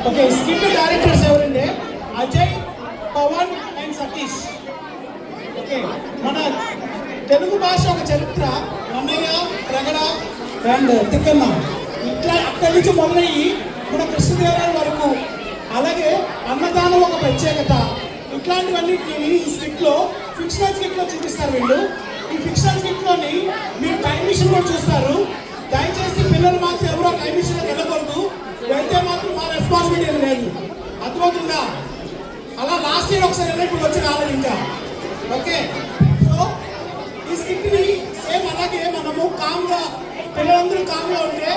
Okay, script directors ఎవరంటే Ajay, Pawan and Satish. Okay, మన తెలుగు భాష ఒక చరిత్ర అన్నయ్య, ప్రగడ అండ్ తిక్కన్న ఇట్లా అక్కడి నుంచి మొదలయ్యి మన కృష్ణదేవరాయల వరకు, అలాగే అన్నదానం ఒక ప్రత్యేకత, ఇట్లాంటివన్నీ ఈ స్క్రిప్ట్లో ఫిక్షనల్ స్క్రిప్ట్లో చూపిస్తారు వీళ్ళు. ఈ ఫిక్షనల్ స్క్రిప్ట్లోని మీరు టైం మిషన్ కూడా చూస్తారు. దయచేసి పిల్లలు మాత్రం ఎవరో టైం మిషన్లోకి వెళ్ళకూడదు, వెళ్తే మాత్రం మా రెస్పాన్సిబిలిటీ ఏమి లేదు, అర్థమవుతుందా? అలా లాస్ట్ ఇయర్ ఒకసారి వెళ్ళినప్పుడు వచ్చి రాలేదు ఇంకా. ఓకే, సో ఈ స్క్రిప్ట్ని సేమ్ అలాగే మనము కామ్గా పిల్లలందరూ కామ్గా ఉంటే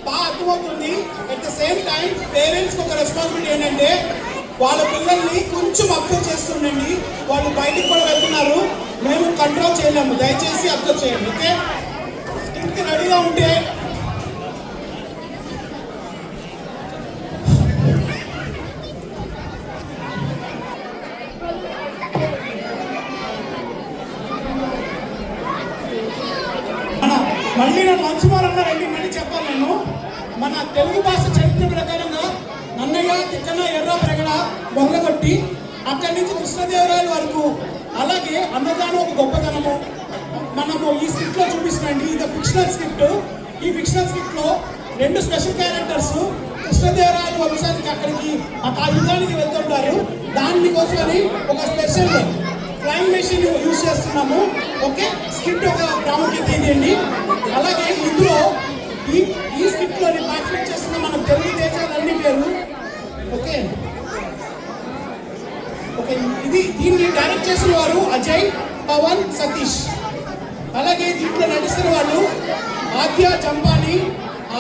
బాగా అర్థమవుతుంది. అట్ ద సేమ్ టైం పేరెంట్స్కి ఒక రెస్పాన్సిబిలిటీ ఏంటంటే వాళ్ళ పిల్లల్ని కొంచెం అబ్జర్వ్ చేస్తుండండి. వాళ్ళు బయటికి కూడా వెళ్తున్నారు, మేము కంట్రోల్ చేయలేము, దయచేసి అబ్జర్వ్ చేయండి. ఓకే, స్క్రిప్ట్ రెడీగా ఉంటే మళ్ళీ నన్ను మంచుమారన్నారండి, మళ్ళీ చెప్పాలి నేను. మన తెలుగు భాష చరిత్ర ప్రకారంగా నన్నయ్య, తిక్కన, ఎర్ర, ప్రగడ మొదలుకొట్టి అక్కడి నుంచి కృష్ణదేవరాయల వరకు, అలాగే అన్నదానం ఒక గొప్పతనము మనము ఈ స్క్రిప్ట్లో చూపిస్తున్నాండి. ఇది ఫిక్షనల్ స్క్రిప్ట్. ఈ ఫిక్షనల్ స్క్రిప్ట్లో 2 స్పెషల్ క్యారెక్టర్స్ కృష్ణదేవరాయల వంశానికి అక్కడికి ఆ యుద్ధానికి వెళ్తుంటారు. దానికోసమని ఒక స్పెషల్ ఫ్లైయింగ్ మెషిన్ యూజ్ చేస్తున్నాము. ఓకే, స్క్రిప్ట్ ఒక ప్రాముఖ్యత ఇదండి. అలాగే ఇందులో ఈ స్క్రిప్ట్లోని పార్టిసిపేట్ చేస్తున్న మన తెలుగు దేశాలన్నీ పేరు. ఓకే ఓకే దీన్ని డైరెక్ట్ చేసిన వారు అజయ్, పవన్, సతీష్. అలాగే దీంట్లో నటిస్తున్న వాళ్ళు ఆద్య చంపాని,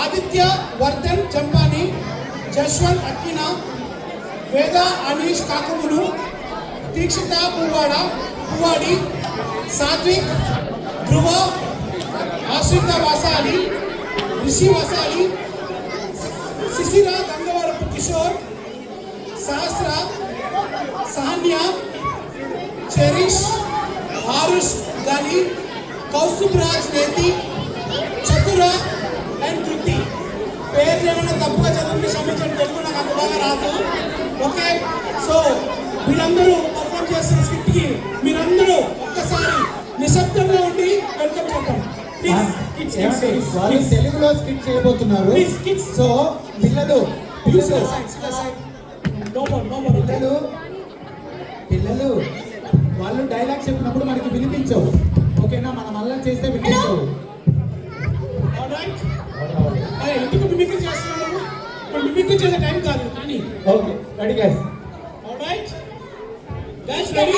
ఆదిత్య వర్ధన్ చంపాని, జశ్వంత్ అక్కినా, వేద అనీష్ కాకములు, దీక్షిత పువ్వాడి, సాత్విక్, ధ్రువ, ఆశ్రిత వాసాలి, రిషి వాసాలి, శిశిర గంగవరపు కిషోర్, సహస్ర, సహన్య, చెరిష్, ఆరుష్ గని, కౌస్తుబ్ రాజ్ నేతి, చతుర అండ్ కృతి. పేరు ఏమైనా తప్పుగా చదువుని క్షమించండి, తెలుగు నాకు అంత బాగా రాదు. ఓకే, సో వీళ్ళందరూ పర్ఫామ్ చేస్తున్న స్క్రిప్ట్కి మీరందరూ ఒక్కసారి నిశ్శబ్దంగా ఉండి వెల్కమ్ చేద్దాం. వాళ్ళు తెలుగులో స్కిట్ చేయబోతున్నారు. సో పిల్లలు పిల్లలు వాళ్ళు డైలాగ్ చెప్పినప్పుడు మనకి వినిపించవు. ఓకేనా, మనం అలా చేస్తే వినిపించవు. ఎందుకు మిమిక్రీ చేస్తున్నాము? మిమిక్రీ చేసే టైం కాదు కానీ. Okay, ready guys. Alright guys, ready?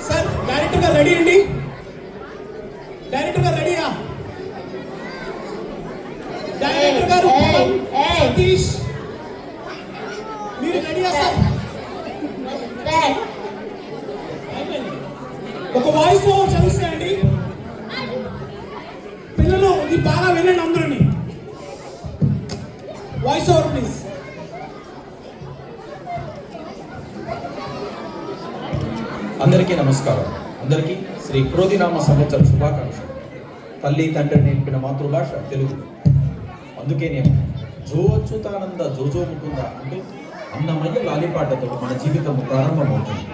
Sir director గారు రెడీ అండి? డైరెక్టర్ గారు రెడీయా? డైరెక్టర్ గారు సతీష్ మీరు రెడీయా సార్? ఒక వాయిస్ ఓవర్ చదువుతాయండి పిల్లలు, ఇది బాగా వినండి అందరూని. Voice over please. అందరికీ నమస్కారం. అందరికీ శ్రీ క్రోధినామ సంవత్సర శుభాకాంక్షలు. తల్లి తండ్రి నేర్పిన మాతృభాష తెలుగు. అందుకే నేను జో అచ్యుతానంద జోజో ముకుంద అంటూ అన్నమయ్య లాలిపాటతో మన జీవితం ప్రారంభమవుతుంది.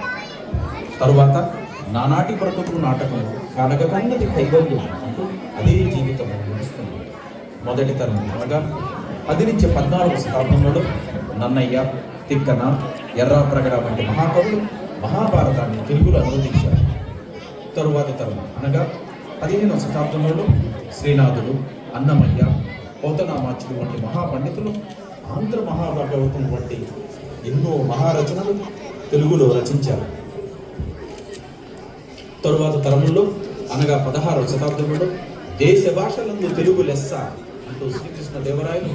తరువాత నానాటి బ్రతుకు నాటకము కనగకన్నది కైవల్యం అంటూ అదే జీవితం నడుస్తుంది. మొదటి తరం అనగా 10 నుంచి 14వ శతాబ్దంలో నన్నయ్య, తిక్కన, ఎర్ర, ప్రగడ వంటి మహాకవులు మహాభారతాన్ని తెలుగులో అనువదించారు. తరువాతి తరం అనగా 15వ శతాబ్దంలో శ్రీనాథుడు, అన్నమయ్య, పోతనామాచుడు వంటి మహాపండితులు ఆంధ్ర మహాభాగవతం వంటి ఎన్నో మహారచనలు తెలుగులో రచించారు. తరువాత తరముల్లో అనగా 16వ శతాబ్దంలో దేశ భాషలందు తెలుగు లెస్స అంటూ శ్రీకృష్ణదేవరాయలు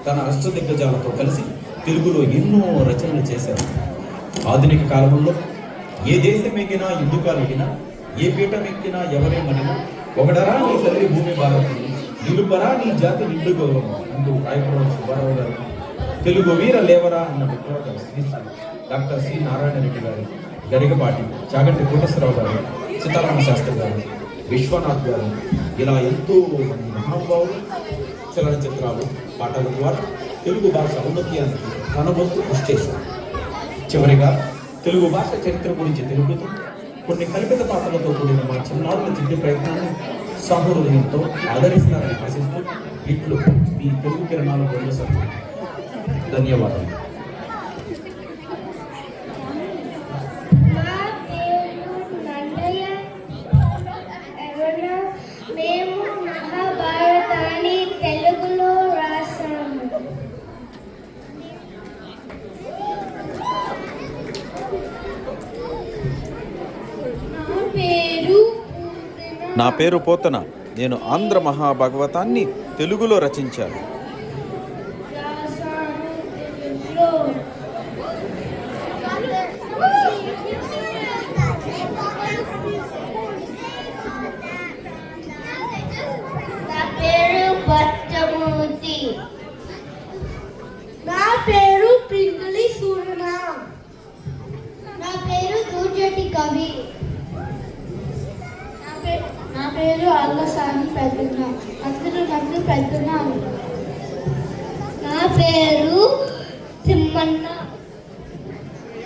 తన అష్టదిగ్గజాలతో కలిసి తెలుగులో ఎన్నో రచనలు చేశారు. ఆధునిక కాలంలో ఏ దేశం ఎక్కినా, ఎందుకాలు ఎక్కినా, ఏ పీఠం ఎక్కినా, ఎవరేమనినా ఒకడరా నీ తల్లి భూమి భారతి, నిలుపరా నీ జాతి నిండు గౌరవం అంటూ రాయపురం సుబ్బారావు గారు, తెలుగు వీర లేవరా అన్న విప్లవ డాక్టర్ సి నారాయణ రెడ్డి గారు, గరికపాటి చాగంటి కోటేశ్వరరావు గారు, సీతారామ శాస్త్రి గారు, విశ్వనాథ్ గారు, ఇలా ఎంతో మంది మహానుభావులు చలనచిత్రాలు, పాటల ద్వారా తెలుగు భాష ఔన్నత్యానికి తన వంతు కృషి చేశారు. చివరిగా తెలుగు భాష చరిత్ర గురించి తెలుపుతూ కొన్ని కల్పిత పాత్రలతో కూడిన మా చిన్నారుల చిట్టి ప్రయత్నాన్ని సహృదయంతో ఆదరిస్తారని ఆశిస్తూ ఇట్లు మీ తెలుగు కిరణాల బృందం. ధన్యవాదాలు. నా పేరు నన్నయ్య. మేము మహాభారతాన్ని తెలుగులో రాసాము. నా పేరు పోతన. నేను ఆంధ్ర మహాభాగవతాన్ని తెలుగులో రచించాను. నా పేరు పచ్చమూర్తి. నా పేరు పింగళి సూర్ణ. నా పేరు దూజటి కవి. నా పేరు అల్లసాని పెద్దన్న. అందరూ నన్ను పెద్దన్న అంటారు. నా పేరు తిమ్మన్న.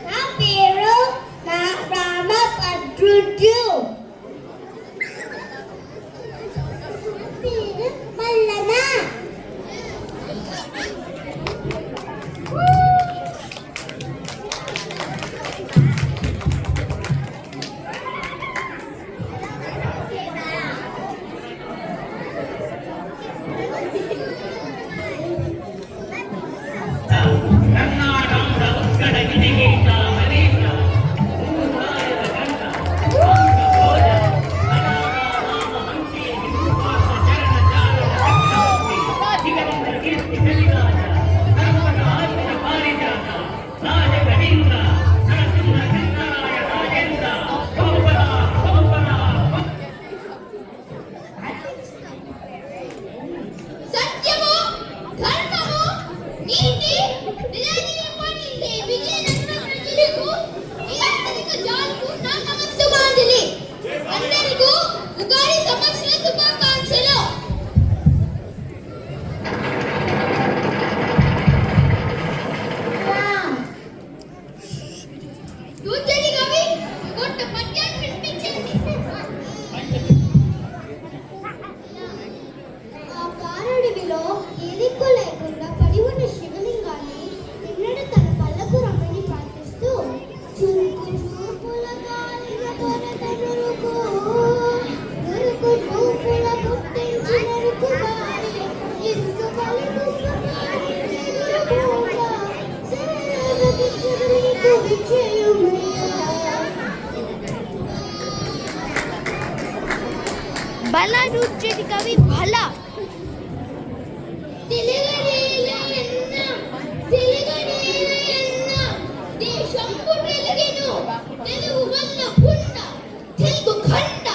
నా పేరు రామభద్రుడు. పేరు మల్లన్న. భలా నృత్యటి కవి భలా. తెలుగు వల్ల పుట్ట తెలుగు ఖండ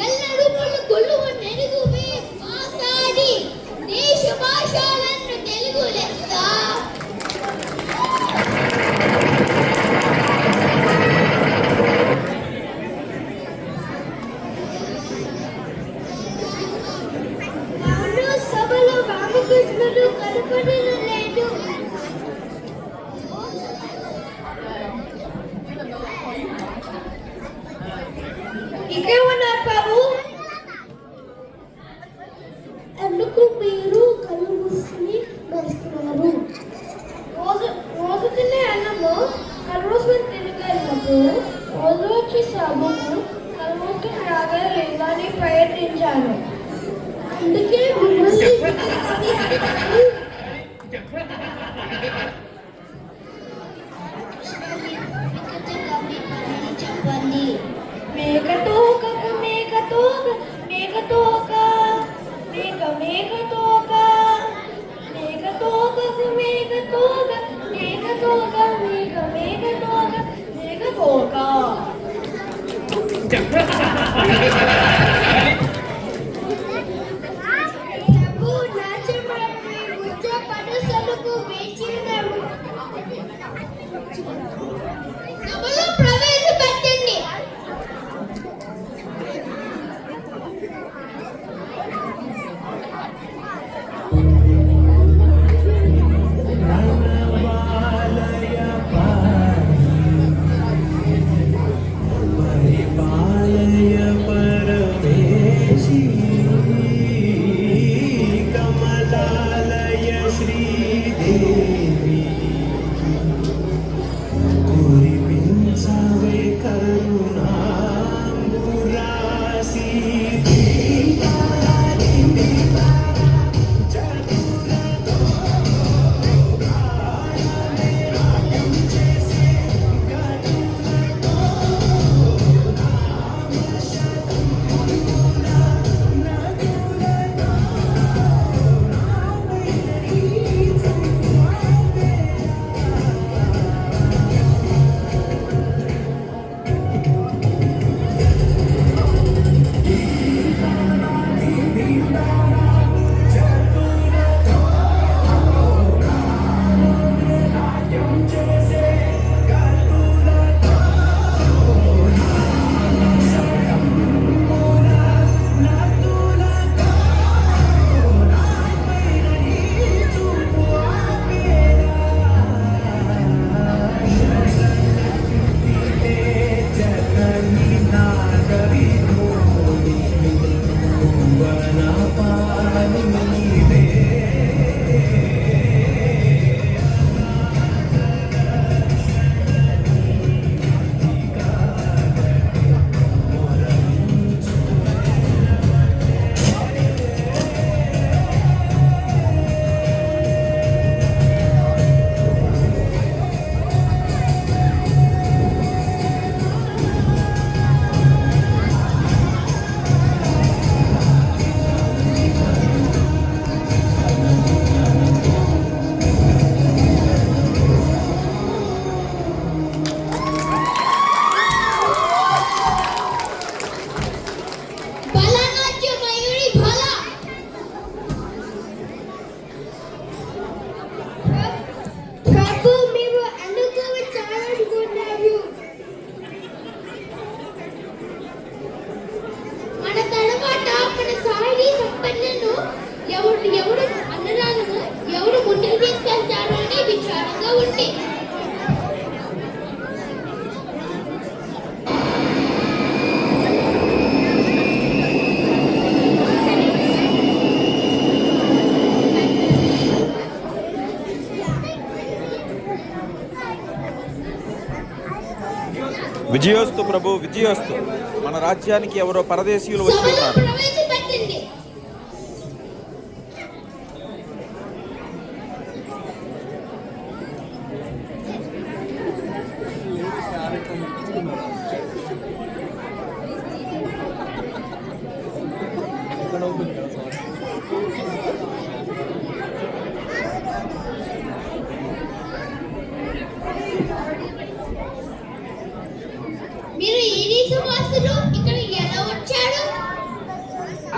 ఎల్లడు కొలువ నెరుగువే మాసాడి దేశ భాషలను తెలుగు లెస్స. సభలో రామకృష్ణుడు కనపడలేదు. ఇక్కడ ఉన్నారు బాబు. ఎందుకు మీరు కళ్ళు మూసుకుని నడుస్తున్నారు? రోజు తినే అన్నము కళ్ళు తినగలిగినప్పుడు రోజు వచ్చి సభకు కళ్ళు రాగా లేదని ప్రయత్నించాను. అందుకే మిమ్మల్ని చెప్పండి. మేఘతోక మేఘతోక మేఘతోక మేఘ మేఘతోక బలనాట్య మయూరి బల. ప్రభు మీరు ఎందుకు విచారించుకున్నారు? మన తరువాత మన సాయి సంపన్నులను ఎవరు అన్నదానము ఎవరు ముందుకు తీసుకెళ్తారు అని విచారంగా ఉంది. విజయోస్తు ప్రభు, విజయోస్తు. మన రాజ్యానికి ఎవరో పరదేశీయులు సభలో వస్తున్నారు. ప్రవేశపెట్టింది. మీరు ఈ దేశవాసులు ఇక్కడ ఎలా వచ్చారు?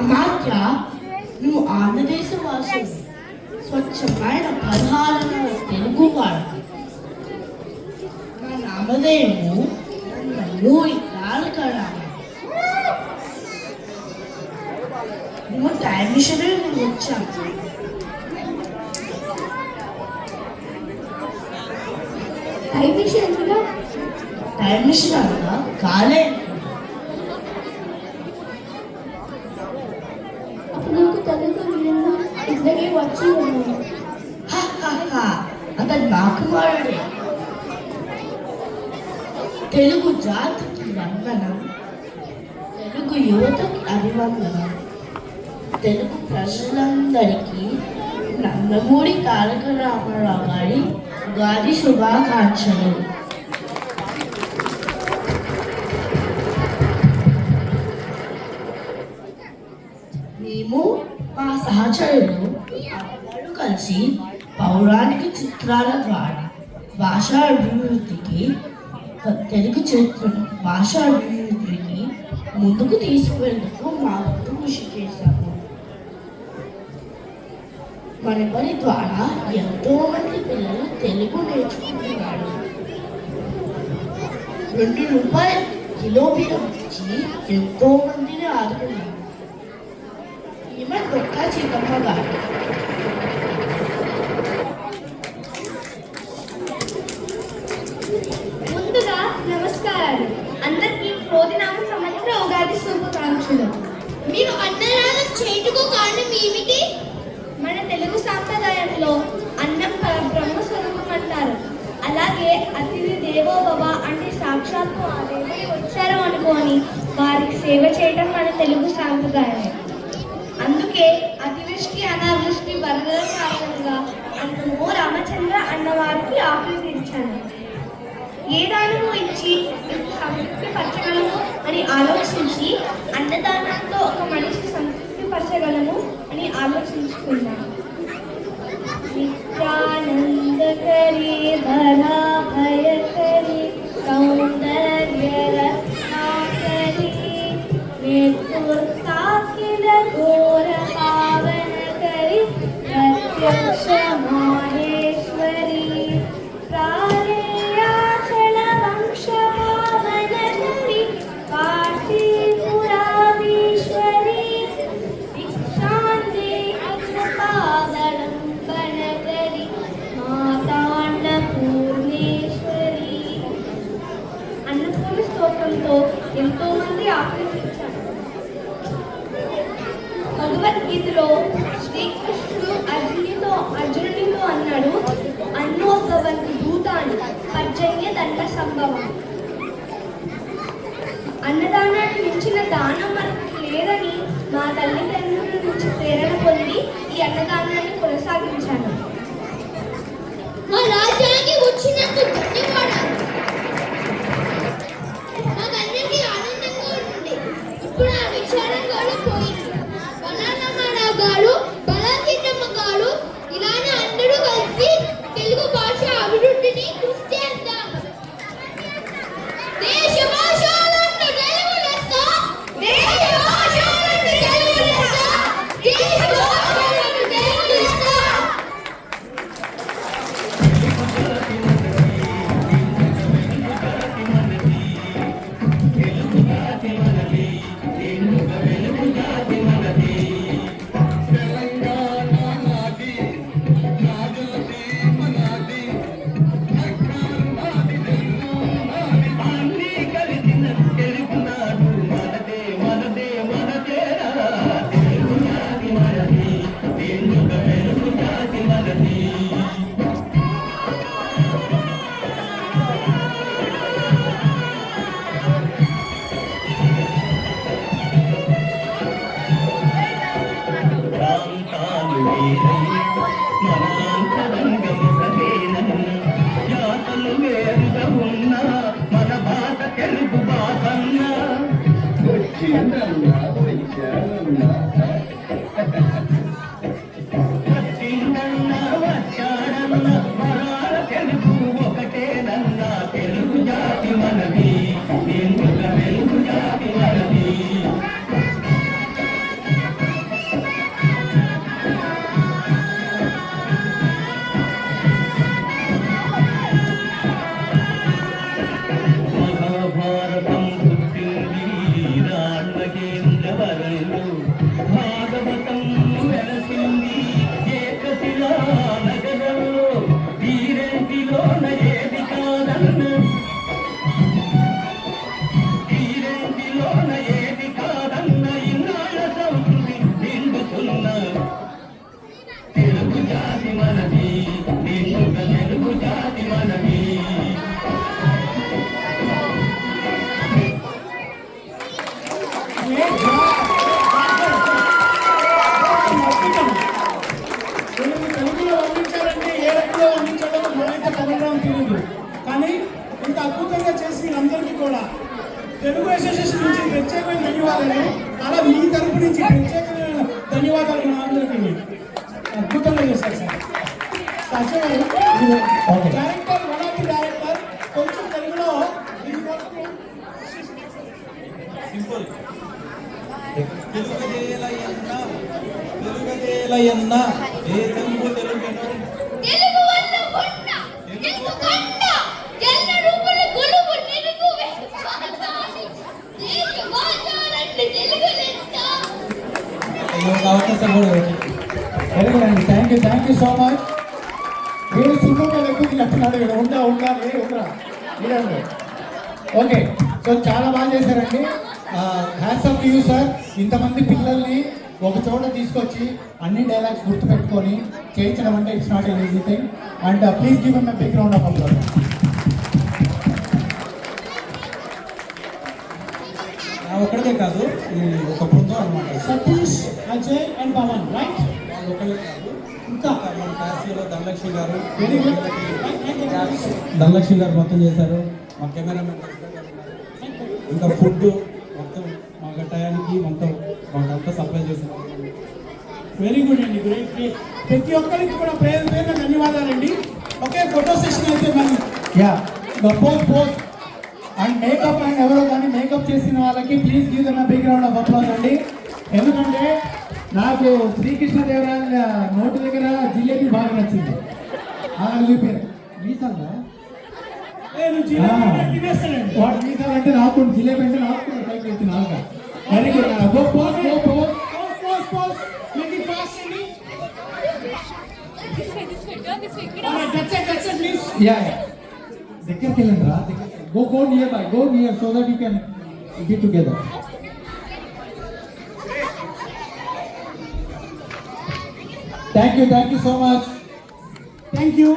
అమాత్య, నువ్వు ఆంధ్రదేశ వాసులు, స్వచ్ఛమైన పదహాలను తెలుగువాడు. నా నామధేయము నల్లూరి తారకరామ. నువ్వు టైం మిషనే నువ్వు వచ్చావు. టైం మిషన్ టైం మిషన్ అనగా కాలే. అప్పుడు నాకు తెలుగు విలువ ఇద్దరికి వచ్చి ఉన్నాను. అతను నా కుమారుడే. తెలుగు జాతికి వందనం, తెలుగు యువతకి అభివందనం, తెలుగు ప్రజలందరికీ నందమూరి తారక రామారావు గారి ఉగాది శుభాకాంక్షలు. మేము మా సహచరులు అందరూ కలిసి పౌరాణిక చిత్రాల ద్వారా భాషా అభివృద్ధికి తెలుగు భాషా అభివృద్ధిని ముందుకు తీసుకువెళ్ళేందుకు మా వంతు కృషి చేశాము. మన పని ద్వారా ఎంతో మంది పిల్లలు తెలుగు నేర్చుకుంటున్నారు. 2 రూపాయల కిలో బియ్యం ఇచ్చి ఎంతో మందిని ఆదుకున్నారు. ఈమె దొక్క చీకమ్మ గారు. ముందుగా నమస్కారాలు. అందరికీ క్రోధినామ సంవత్సర ఉగాది శుభాకాంక్షలు. మీరు అన్నదానం చేయుటకు కారణం ఏమిటి? మన తెలుగు సాంప్రదాయంలో అన్నం బ్రహ్మ స్వరూపం అంటారు. అలాగే అతిథి దేవో భవ అంటే సాక్షాత్తు ఆ దేవుడు వచ్చారు అనుకోని వారికి సేవ చేయడం మన తెలుగు సాంప్రదాయం. అందుకే అతివృష్టి అనావృష్టి వరదల కారణంగా అన్నమో రామచంద్ర అన్నవారికి ఆకులు తీర్చాను. ఏ దానము ఇచ్చి సంతృప్తి పరచగలము అని ఆలోచించి అన్నదానంతో ఒక మనిషి సంతృప్తి పరచగలము అని ఆలోచించుకున్నాను. నిత్యానందకరి భరా భయకరి సౌందర్య రత్నాకరి నిర్గుర్తాకిల ఘోర పావనకరి ప్రత్యక్ష మాహేశ్వరి ప్రారేయాచల వంశ పావనకరి కాశీపురాధీశ్వరి భిక్షాందే కృపా భగవద్గీతలో శ్రీకృష్ణుడు అర్జునుడితో అన్నాడు, అన్నో భవంతు భూతాని పర్జన్య దండ సంభవం. అన్నదానాన్ని మించిన దానం మనకు లేదని మా తల్లిదండ్రుల నుంచి ప్రేరణ పొంది ఈ అన్నదానాన్ని కొనసాగించాను. మా రాజ్యానికి వచ్చినందుకు ధన్యవాదాలు. మాకందరికీ ఆనందంగా ఉంటుంది. ఇప్పుడు ఆ విచారం కూడా పోయింది. బలానమ్మారావు గారు, బలాసీతమ్మ గారు ఇలానే అందరూ కలిసి తెలుగు భాష అభివృద్ధిని కృషి చేద్దాం. దేశ భాషలందు తెలుగు లెస్స, దేశ భాషలందు తెలుగు లెస్స, దేశ భాషలందు తెలుగు లెస్స. తెలుగులో వర్ణించాలంటే ఏ రకంగా వర్ణించాలో మనమైతే కలవడం తెలియదు. కానీ ఇంత అద్భుతంగా చేసిన అందరికీ కూడా తెలుగు అసోసియేషన్ నుంచి ప్రత్యేకమైన ధన్యవాదాలు. అలా మీ తరపు నుంచి ప్రత్యేకమైన ధన్యవాదాలు మన అందరికీ. అద్భుతంగా చేశారు sir. Director, one of the director కొంచెం తెలుగులో సింపుల్. తెలుగదేలయన్న దేశంబు తెలుగెను తెలుగు వల్ల కొండ తెలుగు కండ ఎల్ల రూపుల గొలువు నిరుగు వేసాలి. దేశ భాషలందు తెలుగు లెస్స. అవకాశం కూడా వెరీ గుడ్ అండి. Thank you so much. వీడు సింహంగా ఎక్కువ చెప్తున్నాడు. ఇక్కడ ఉండరా ఓకే. సో చాలా బాగా చేశారండి. Hats off to you sir. ఇంతమంది పిల్లల్ని ఒక చోట తీసుకొచ్చి అన్ని డైలాగ్స్ గుర్తుపెట్టుకొని చేయించడం అంటే it's not an easy thing. And please give M a big round of applause. ఒక్కడికే కాదు, ఒక బృందం అనమాట. Satish, Ajay and Pawan, right? వాళ్ళు ఒకళ్ళే కాదు, ఇంకా మన కాశీలో ధనలక్ష్మి గారు, వెరీ గుడ్. ధనలక్ష్మి గారు మొత్తం చేశారు. మా కెమెరామెన్ ఇంకా ఫుడ్ మొత్తం మా టయానికి మొత్తం మాకంతా సప్లై చేశారు. వెరీ గుడ్ అండి, గ్రేట్. ప్రతి ఒక్కరికి కూడా పేరు పేరున ధన్యవాదాలండి. ఓకే, ఫోటో సెషన్ అయితే మరి పోస్ట్ అండ్ మేకప్ అండ్ ఎవరో కానీ మేకప్ చేసిన వాళ్ళకి please give them a big round of applause అండి. ఎందుకంటే నాకు శ్రీకృష్ణదేవరాయల నోటి దగ్గర జిలేబీ బాగా నచ్చింది. మీసాలా వాడు మీసాలంటే నాకు జిలేబీ అంటే నాకు పైకి వెళ్తుంది. నాకు వెరీ గుడ్. దగ్గరికి వెళ్ళండి రా. Go near by, go near so that you can get together. Thank you so much. Thank you.